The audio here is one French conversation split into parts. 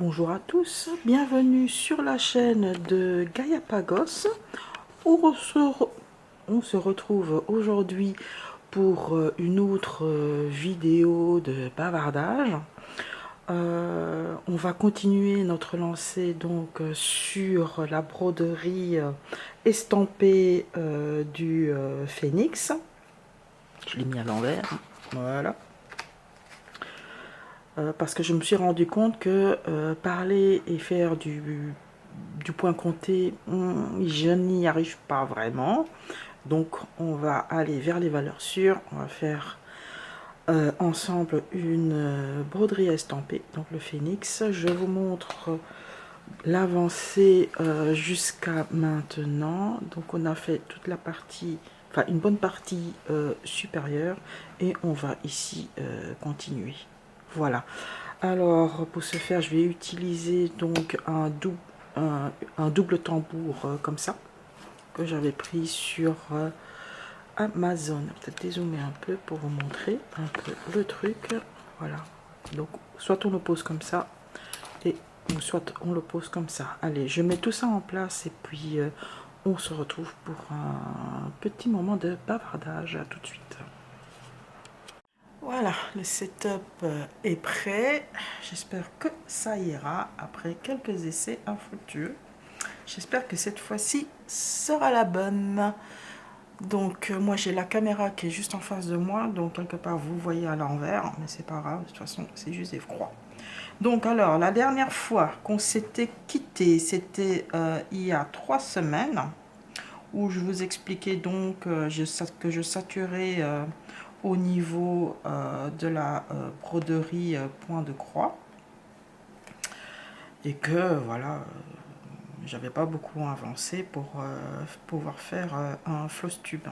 Bonjour à tous, bienvenue sur la chaîne de Gaiapagos. On se retrouve aujourd'hui pour une autre vidéo de bavardage. On va continuer notre lancée donc sur la broderie estampée du phénix. Je l'ai mis à l'envers, voilà. Parce que je me suis rendu compte que parler et faire du point compté, je n'y arrive pas vraiment. Donc on va aller vers les valeurs sûres. On va faire ensemble une broderie estampée, donc le phénix. Je vous montre l'avancée jusqu'à maintenant. Donc on a fait toute la partie, enfin une bonne partie supérieure, et on va ici continuer. Voilà. Alors pour ce faire, je vais utiliser donc un double tambour comme ça, que j'avais pris sur Amazon. Peut-être dézoomer un peu pour vous montrer un peu le truc. Voilà. Donc soit on le pose comme ça, et soit on le pose comme ça. Allez, je mets tout ça en place et puis on se retrouve pour un petit moment de bavardage. À tout de suite. Voilà, le setup est prêt. J'espère que ça ira après quelques essais infructueux. J'espère que cette fois-ci sera la bonne. Donc moi j'ai la caméra qui est juste en face de moi, donc quelque part vous voyez à l'envers, mais c'est pas grave, de toute façon c'est juste des froids. Donc alors la dernière fois qu'on s'était quitté, c'était il y a 3 semaines, où je vous expliquais donc que je saturais au niveau de la broderie point de croix, et que voilà, j'avais pas beaucoup avancé pour pouvoir faire un floss tube.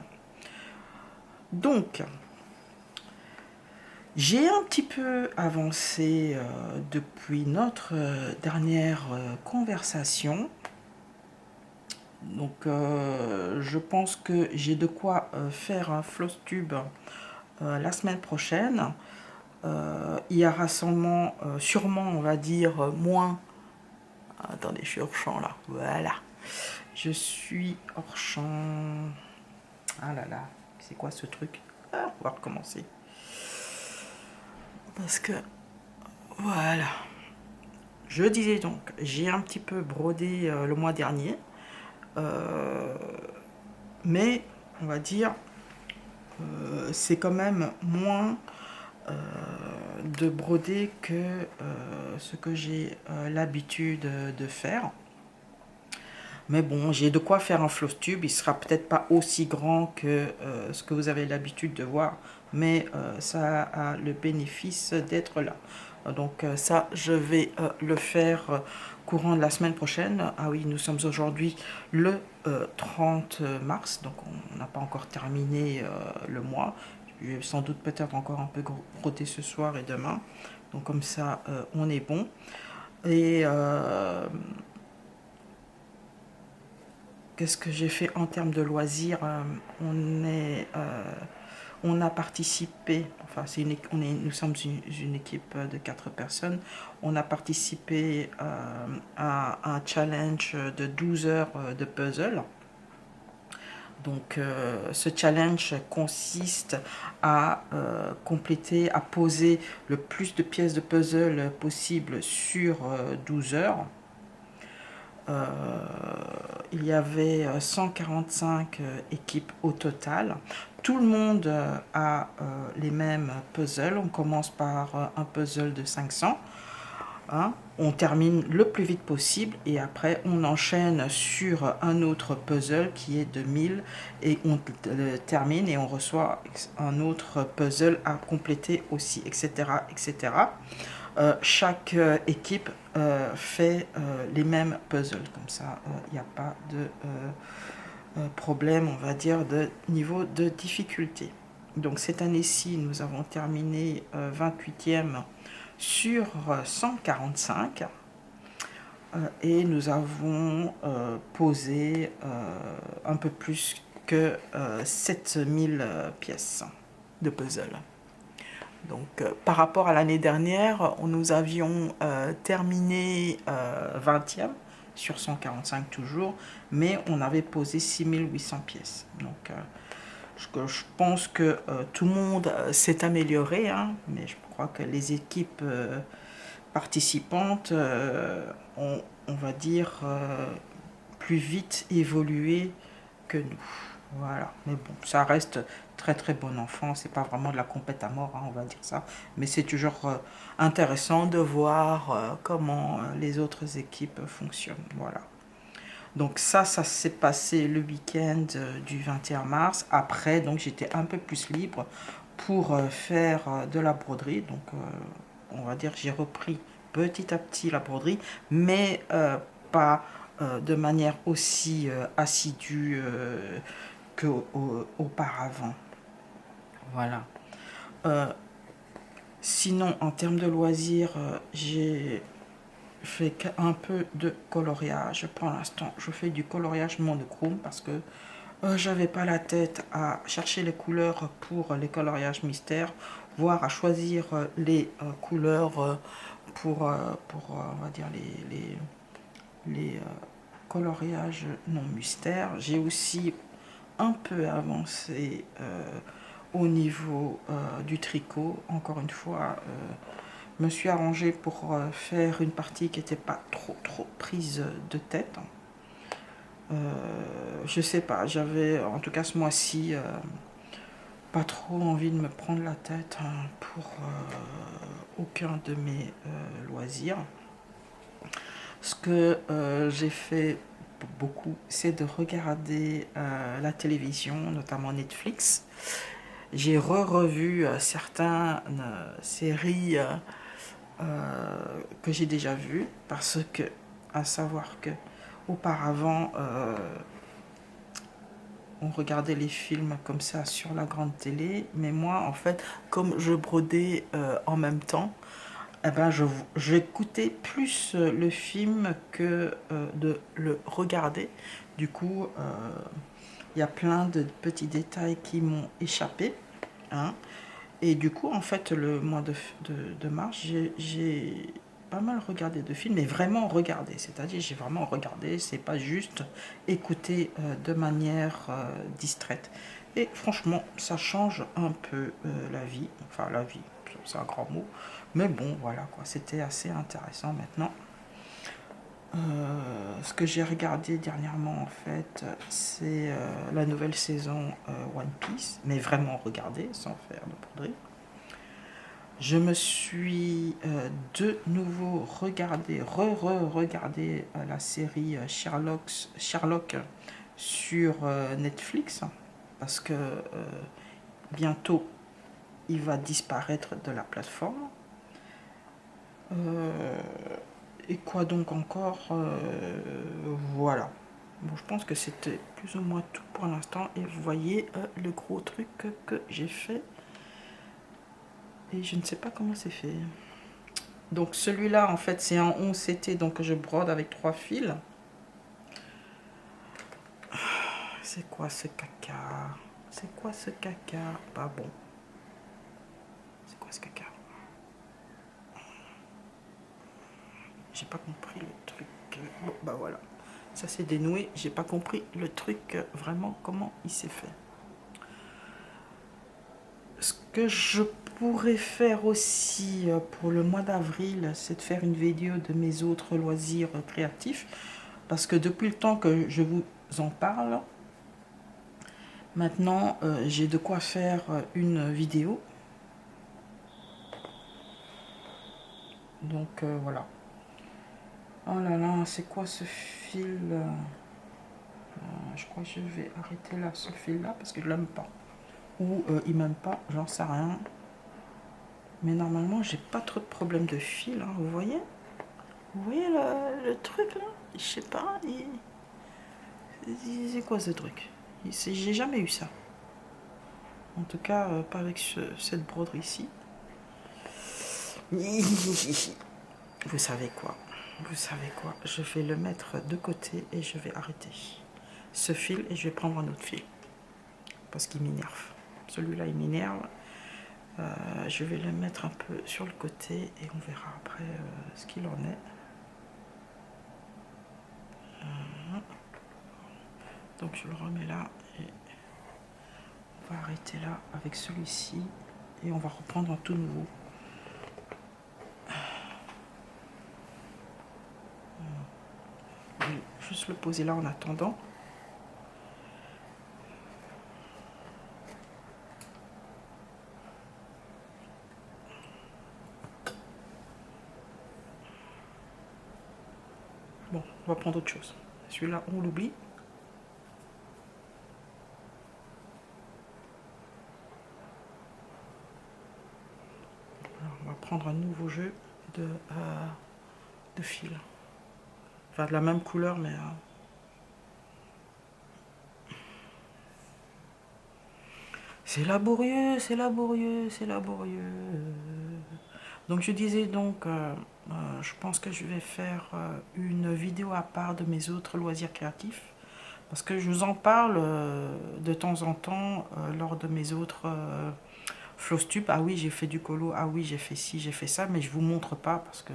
Donc j'ai un petit peu avancé depuis notre dernière conversation. Donc je pense que j'ai de quoi faire un floss tube la semaine prochaine. Il y aura sûrement, on va dire, moins. Attendez, je suis hors champ là. Voilà. Je suis hors champ. Ah là là, c'est quoi ce truc? On va recommencer. Parce que, voilà. Je disais donc, j'ai un petit peu brodé le mois dernier. Mais, on va dire, c'est quand même moins de broder que ce que j'ai l'habitude de faire. Mais bon, j'ai de quoi faire un floss tube. Il sera peut-être pas aussi grand que ce que vous avez l'habitude de voir, mais ça a le bénéfice d'être là. Donc ça, je vais le faire courant de la semaine prochaine. Ah oui, nous sommes aujourd'hui le 30 mars, donc on n'a pas encore terminé le mois. Je vais sans doute peut-être encore un peu broder ce soir et demain. Donc comme ça, on est bon. Et qu'est-ce que j'ai fait en termes de loisirs? On a participé, enfin nous sommes une équipe de 4 personnes. On a participé à un challenge de 12 heures de puzzle. Donc ce challenge consiste à compléter, à poser le plus de pièces de puzzle possible sur 12 heures. Il y avait 145 équipes au total. Tout le monde a les mêmes puzzles. On commence par un puzzle de 500. Hein, on termine le plus vite possible et après on enchaîne sur un autre puzzle qui est de 1000 et on termine et on reçoit un autre puzzle à compléter aussi, etc. etc. Chaque équipe fait les mêmes puzzles, comme ça il n'y a pas de problème, on va dire, de niveau de difficulté. Donc cette année-ci, nous avons terminé 28e sur 145 et nous avons posé un peu plus que 7000 pièces de puzzle. Donc par rapport à l'année dernière, nous avions terminé 20e sur 145 toujours, mais on avait posé 6800 pièces. Donc je pense que tout le monde s'est amélioré, hein, mais je crois que les équipes participantes ont, on va dire, plus vite évolué que nous. Voilà, mais bon, ça reste très très bon enfant, c'est pas vraiment de la compète à mort, hein, on va dire ça, mais c'est toujours intéressant de voir comment les autres équipes fonctionnent, voilà. Donc ça s'est passé le week-end du 21 mars, après donc j'étais un peu plus libre pour faire de la broderie, donc on va dire j'ai repris petit à petit la broderie, mais pas de manière aussi assidue qu'auparavant. Voilà. Sinon, en termes de loisirs, j'ai fait un peu de coloriage. Pour l'instant, je fais du coloriage monochrome parce que j'avais pas la tête à chercher les couleurs pour les coloriages mystères, voire à choisir les couleurs on va dire, les coloriages non mystères. J'ai aussi un peu avancé au niveau du tricot. Encore une fois, me suis arrangée pour faire une partie qui n'était pas trop prise de tête. Je sais pas, j'avais en tout cas ce mois-ci pas trop envie de me prendre la tête pour aucun de mes loisirs. Ce que j'ai fait beaucoup, c'est de regarder la télévision, notamment Netflix. J'ai revu certaines séries que j'ai déjà vues parce que, à savoir que auparavant, on regardait les films comme ça sur la grande télé, mais moi, en fait, comme je brodais en même temps, eh ben, j'écoutais plus le film que de le regarder. Du coup, il y a plein de petits détails qui m'ont échappé, hein. Et du coup, en fait, le mois de mars, j'ai pas mal regardé de films, mais vraiment regardé. C'est-à-dire, j'ai vraiment regardé, c'est pas juste écouter de manière distraite. Et franchement, ça change un peu la vie. Enfin, la vie, c'est un grand mot. Mais bon, voilà, quoi. C'était assez intéressant maintenant. Ce que j'ai regardé dernièrement, en fait, c'est la nouvelle saison One Piece, mais vraiment regardé, sans faire de broderie. Je me suis de nouveau regardé la série Sherlock sur Netflix, parce que bientôt il va disparaître de la plateforme. Et quoi donc encore voilà. Bon, je pense que c'était plus ou moins tout pour l'instant. Et vous voyez le gros truc que j'ai fait. Et je ne sais pas comment c'est fait. Donc celui-là, en fait, c'est un 11 CT, donc je brode avec 3 fils. C'est quoi ce caca? C'est quoi ce caca? Bah bon. C'est quoi ce caca? J'ai pas compris le truc. Bon, bah voilà. Ça s'est dénoué. J'ai pas compris le truc vraiment comment il s'est fait. Ce que je pourrais faire aussi pour le mois d'avril, c'est de faire une vidéo de mes autres loisirs créatifs. Parce que depuis le temps que je vous en parle, maintenant j'ai de quoi faire une vidéo. Donc voilà. Oh là là, c'est quoi ce fil? Je crois que je vais arrêter là ce fil là parce que je l'aime pas. Ou il m'aime pas, j'en sais rien. Mais normalement j'ai pas trop de problème de fil, hein, vous voyez? Vous voyez le truc là? Je sais pas. C'est quoi ce truc? J'ai jamais eu ça. En tout cas, pas avec cette broderie ici. Vous savez quoi? Vous savez quoi? Je vais le mettre de côté et je vais arrêter ce fil et je vais prendre un autre fil. Parce qu'il m'énerve. Celui-là, il m'énerve. Je vais le mettre un peu sur le côté et on verra après ce qu'il en est. Donc je le remets là et on va arrêter là avec celui-ci et on va reprendre un tout nouveau. Je vais juste le poser là en attendant. Bon, on va prendre autre chose. Celui-là, on l'oublie. On va prendre un nouveau jeu de fil. Enfin, de la même couleur, mais... c'est laborieux, c'est laborieux, c'est laborieux. Donc je disais donc, je pense que je vais faire une vidéo à part de mes autres loisirs créatifs. Parce que je vous en parle de temps en temps lors de mes autres Flosstube. Ah oui, j'ai fait du colo, ah oui, j'ai fait ci, j'ai fait ça, mais je vous montre pas parce que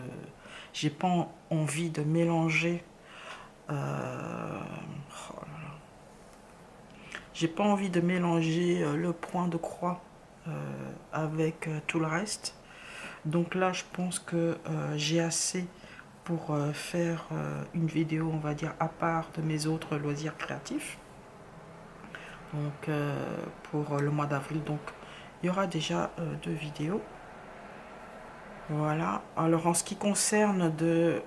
j'ai pas envie de mélanger. Oh là là. J'ai pas envie de mélanger le point de croix avec tout le reste. Donc là, je pense que j'ai assez pour faire une vidéo, on va dire, à part de mes autres loisirs créatifs. Donc pour le mois d'avril, donc il y aura déjà 2 vidéos. Voilà. Alors en ce qui concerne de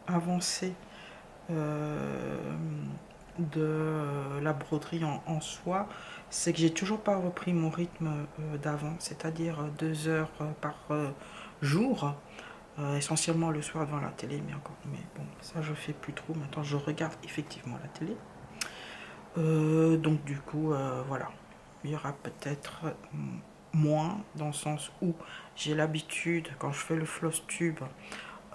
avancer de la broderie en soi, c'est que j'ai toujours pas repris mon rythme d'avant, c'est-à-dire 2 heures par jour, essentiellement le soir devant la télé, mais encore, mais bon, ça je fais plus trop. Maintenant, je regarde effectivement la télé. Donc du coup, voilà, il y aura peut-être moins dans le sens où j'ai l'habitude, quand je fais le Flosstube,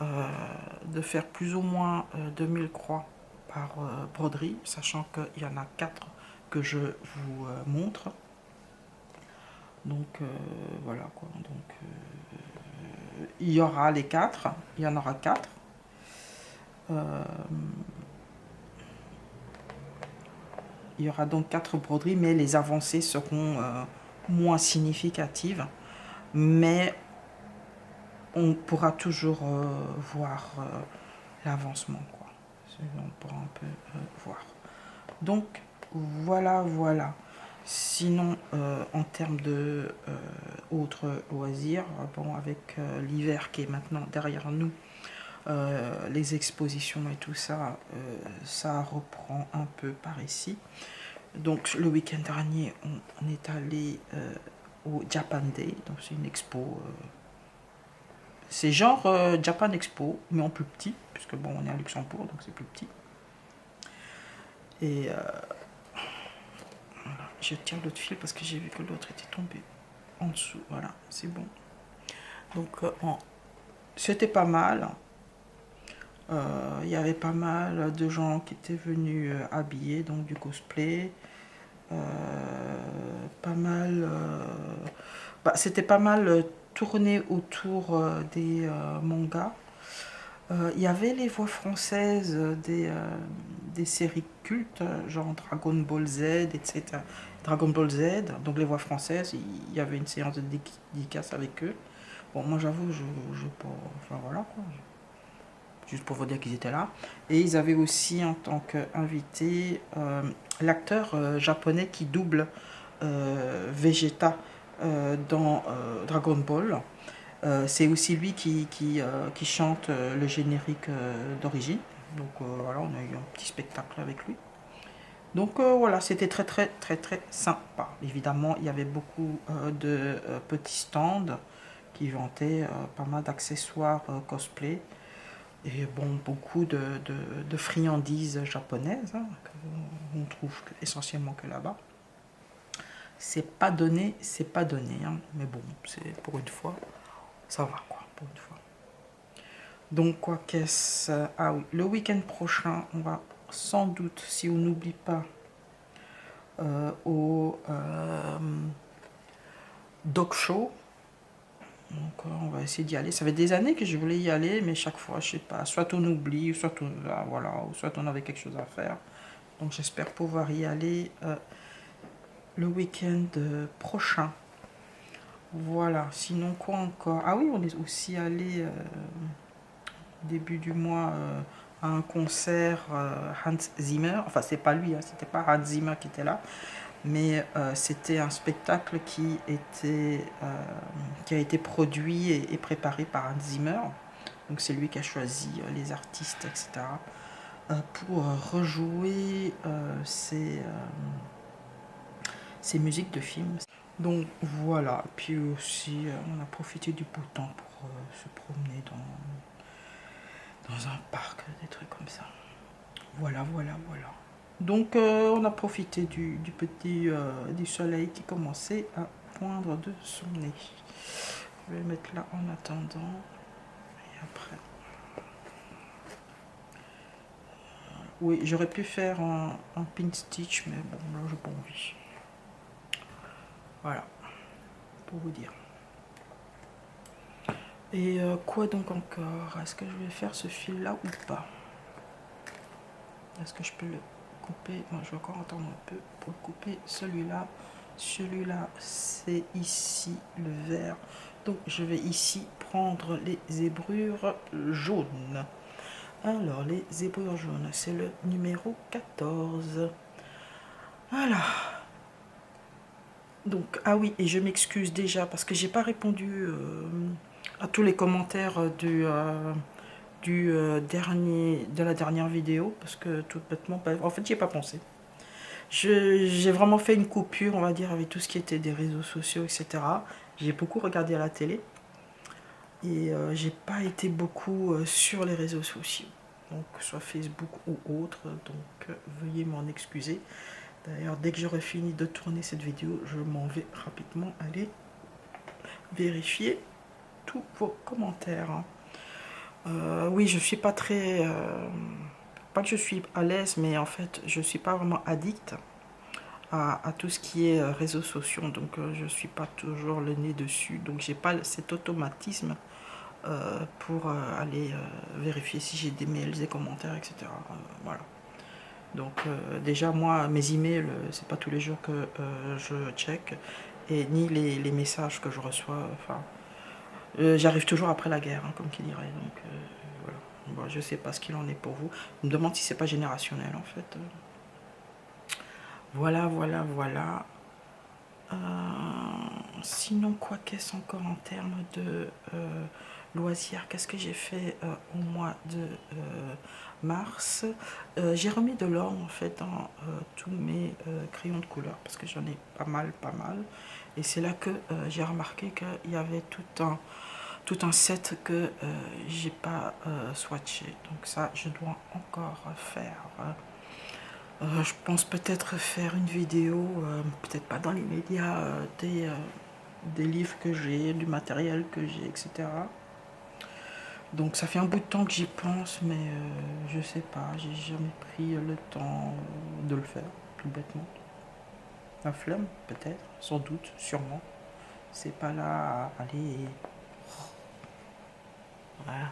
de faire plus ou moins 2000 croix par broderie, sachant qu'il y en a 4 que je vous montre. Donc voilà quoi. Donc il y aura les 4, il y en aura 4. Il y aura donc 4 broderies, mais les avancées seront moins significatives. Mais on pourra toujours voir l'avancement, quoi. On pourra un peu voir. Donc voilà, voilà. Sinon, en termes de autres loisirs, bon, avec l'hiver qui est maintenant derrière nous, les expositions et tout ça, ça reprend un peu par ici. Donc le week-end dernier, on est allé au Japan Day, donc c'est une expo. C'est genre Japan Expo, mais en plus petit, puisque bon, on est à Luxembourg, donc c'est plus petit. Et voilà, je tiens l'autre fil parce que j'ai vu que l'autre était tombé en dessous. Voilà, c'est bon. Donc c'était pas mal. Il y avait pas mal de gens qui étaient venus habillés, donc du cosplay. Pas mal. C'était pas mal tourné autour des mangas. Il y avait les voix françaises des séries cultes, genre Dragon Ball Z, etc. Dragon Ball Z, donc les voix françaises, il y avait une séance de dédicace avec eux. Bon, moi j'avoue, je pas. Enfin voilà quoi. Juste pour vous dire qu'ils étaient là. Et ils avaient aussi en tant qu'invité l'acteur japonais qui double Vegeta dans Dragon Ball. C'est aussi lui qui chante le générique d'origine. Donc voilà, on a eu un petit spectacle avec lui. Donc voilà, c'était très très très très sympa. Évidemment, il y avait beaucoup de petits stands qui vantaient pas mal d'accessoires cosplay. Et bon, beaucoup de friandises japonaises, hein, qu'on trouve essentiellement que là-bas. C'est pas donné, c'est pas donné, hein, mais bon, c'est pour une fois, ça va quoi, pour une fois. Donc quoi qu'est-ce... Ah oui, le week-end prochain, on va sans doute, si on n'oublie pas, dog show. Donc on va essayer d'y aller. Ça fait des années que je voulais y aller, mais chaque fois, je sais pas, soit on oublie, soit on, voilà, ou soit on avait quelque chose à faire. Donc j'espère pouvoir y aller le week-end prochain. Voilà, sinon quoi encore? Ah oui, on est aussi allé début du mois à un concert Hans Zimmer. Enfin, c'est pas lui, hein, c'était pas Hans Zimmer qui était là, mais c'était un spectacle qui a été produit et préparé par Hans Zimmer. Donc c'est lui qui a choisi les artistes, etc. Pour rejouer ses musiques de films. Donc voilà, puis aussi on a profité du beau temps pour se promener dans un parc, des trucs comme ça. Voilà, voilà, voilà. Donc on a profité du soleil qui commençait à poindre de son nez. Je vais le mettre là en attendant. Et après. Oui, j'aurais pu faire un pin stitch, mais bon, là j'ai pas envie. Voilà, pour vous dire. Et quoi donc encore? Est-ce que je vais faire ce fil là ou pas? Est-ce que je peux le couper? Non, je vais encore attendre un peu pour couper celui-là. Celui-là, c'est ici le vert. Donc je vais ici prendre les zébrures jaunes. Alors les zébrures jaunes, c'est le numéro 14. Voilà. Donc, ah oui, et je m'excuse déjà parce que j'ai pas répondu à tous les commentaires de la dernière vidéo parce que tout bêtement, en fait, j'y ai pas pensé. J'ai vraiment fait une coupure, on va dire, avec tout ce qui était des réseaux sociaux, etc. J'ai beaucoup regardé à la télé et j'ai pas été beaucoup sur les réseaux sociaux, donc soit Facebook ou autre, donc veuillez m'en excuser. D'ailleurs, dès que j'aurai fini de tourner cette vidéo, je m'en vais rapidement aller vérifier tous vos commentaires. Oui, je suis pas très... pas que je suis à l'aise, mais en fait, je suis pas vraiment addict à tout ce qui est réseaux sociaux. Donc, je suis pas toujours le nez dessus. Donc, j'ai pas cet automatisme pour aller vérifier si j'ai des mails, des commentaires, etc. Voilà. Donc déjà moi mes emails c'est pas tous les jours que je check et ni les messages que je reçois. Enfin j'arrive toujours après la guerre hein, comme qui dirait. Donc voilà. Bon, je sais pas ce qu'il en est pour vous. Je me demande si c'est pas générationnel en fait. Voilà voilà voilà. Sinon quoi qu'est-ce encore en termes de loisirs, qu'est-ce que j'ai fait au mois de mars? J'ai remis de l'ordre en fait dans tous mes crayons de couleur parce que j'en ai pas mal et c'est là que j'ai remarqué qu'il y avait tout un set que j'ai pas swatché, donc ça je dois encore faire. Je pense peut-être faire une vidéo, peut-être pas dans les médias, des livres que j'ai, du matériel que j'ai, etc. Donc ça fait un bout de temps que j'y pense, mais je sais pas, j'ai jamais pris le temps de le faire, tout bêtement. La flemme, peut-être, sans doute, sûrement. C'est pas là à aller. Voilà.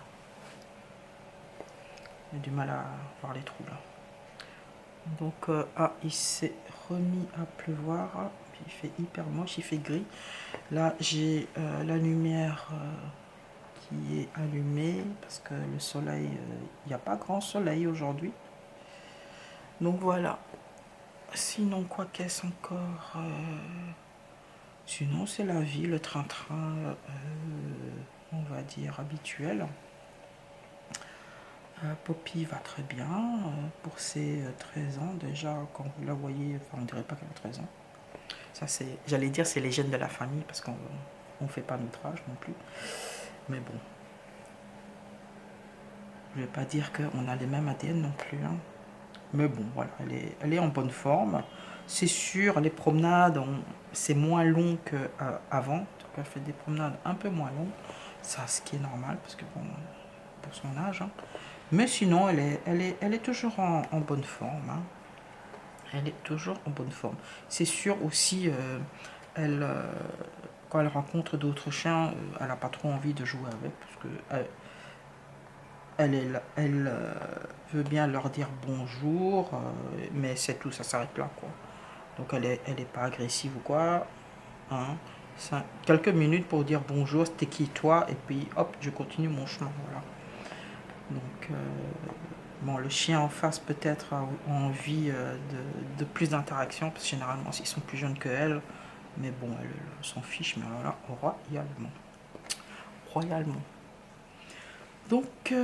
J'ai du mal à voir les trous là. Donc, il s'est remis à pleuvoir. Puis il fait hyper moche, il fait gris. Là, j'ai la lumière qui est allumée parce que le soleil, il n'y a pas grand soleil aujourd'hui. Donc voilà. Sinon, quoi qu'est-ce encore sinon, c'est la vie, le train-train, on va dire, habituel. Poppy va très bien pour ses 13 ans. Déjà, quand vous la voyez, enfin, on dirait pas qu'elle a 13 ans. Ça, c'est, j'allais dire, c'est les gènes de la famille parce qu'on ne fait pas notre âge non plus. Mais bon, je vais pas dire qu'on a les mêmes ADN non plus. Hein. Mais bon, voilà, elle est en bonne forme. C'est sûr, les promenades, c'est moins long qu'avant. Donc, elle fait des promenades un peu moins longues. Ça, ce qui est normal, parce que bon, pour son âge. Hein. Mais sinon, elle est toujours en bonne forme. Hein. Elle est toujours en bonne forme. C'est sûr aussi, elle, quand elle rencontre d'autres chiens, elle n'a pas trop envie de jouer avec, parce que elle veut bien leur dire bonjour, mais c'est tout, ça s'arrête là, quoi. Donc elle est pas agressive ou quoi, hein. Quelques minutes pour dire bonjour, c'était qui toi, et puis hop, je continue mon chemin, voilà. Donc bon, le chien en face peut-être a envie de plus d'interaction, parce que généralement ils sont plus jeunes que elle, mais bon, elle s'en fiche, mais voilà, royalement. Donc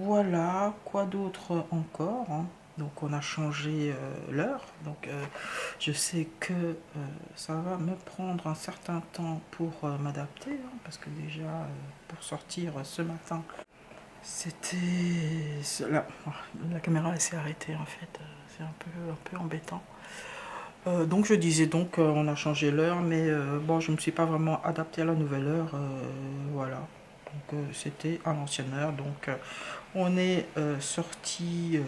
voilà, quoi d'autre encore, hein. Donc on a changé l'heure, donc je sais que ça va me prendre un certain temps pour m'adapter, hein, parce que déjà pour sortir ce matin, c'était... La caméra s'est arrêtée en fait, c'est un peu embêtant. Donc je disais donc on a changé l'heure, mais bon, je ne me suis pas vraiment adapté à la nouvelle heure, voilà. Donc c'était à l'ancienne heure, donc on est sorti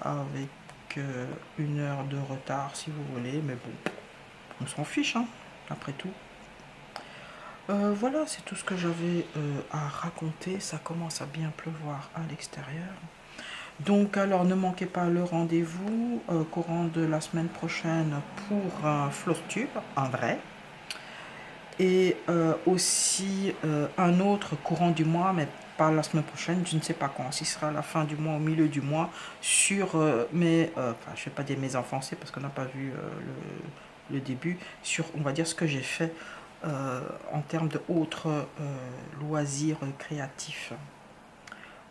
avec 1 heure de retard si vous voulez, mais bon, on s'en fiche, hein, après tout. Voilà, c'est tout ce que j'avais à raconter. Ça commence à bien pleuvoir à l'extérieur. Donc alors ne manquez pas le rendez-vous courant de la semaine prochaine pour un Flowtube, un vrai. Et aussi un autre courant du mois, mais pas la semaine prochaine, je ne sais pas quand, si ce sera à la fin du mois, au milieu du mois, sur enfin je ne vais pas dire mes enfoncés parce qu'on n'a pas vu le début, sur on va dire ce que j'ai fait en termes de autres loisirs créatifs.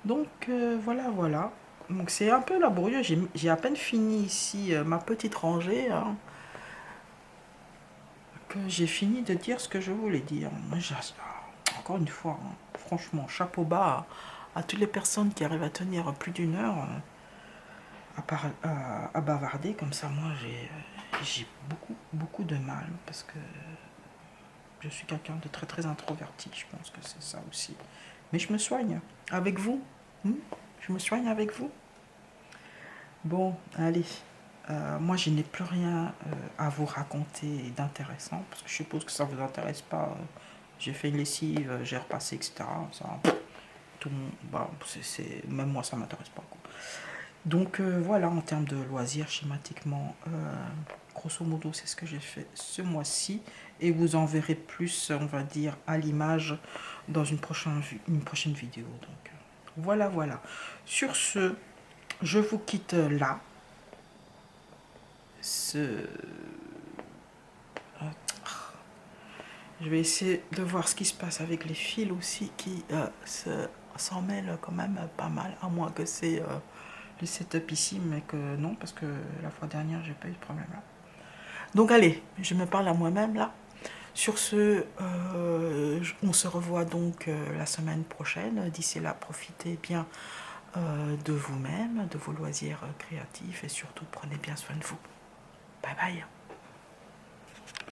Donc voilà. Donc c'est un peu laborieux, j'ai à peine fini ici ma petite rangée, hein, que j'ai fini de dire ce que je voulais dire. Encore une fois, hein, franchement, chapeau bas à toutes les personnes qui arrivent à tenir plus d'1 heure à bavarder comme ça. Moi j'ai beaucoup de mal parce que je suis quelqu'un de très très introverti, je pense que c'est ça aussi. Mais je me soigne avec vous, je me soigne avec vous. Bon, allez. Moi, je n'ai plus rien à vous raconter d'intéressant, parce que je suppose que ça ne vous intéresse pas. J'ai fait une lessive, j'ai repassé, etc. Ça, tout, bah, même moi, ça ne m'intéresse pas, quoi. Donc voilà, en termes de loisirs, schématiquement, grosso modo, c'est ce que j'ai fait ce mois-ci. Et vous en verrez plus, on va dire, à l'image dans une prochaine vidéo. Donc voilà. Sur ce, je vous quitte là. Je vais essayer de voir ce qui se passe avec les fils aussi qui s'en mêlent quand même pas mal, à moins que c'est le setup ici, mais que non, parce que la fois dernière j'ai pas eu de problème là. Donc allez, je me parle à moi-même là. Sur ce, on se revoit donc la semaine prochaine. D'ici là, profitez bien de vous-même, de vos loisirs créatifs et surtout prenez bien soin de vous. Bye bye.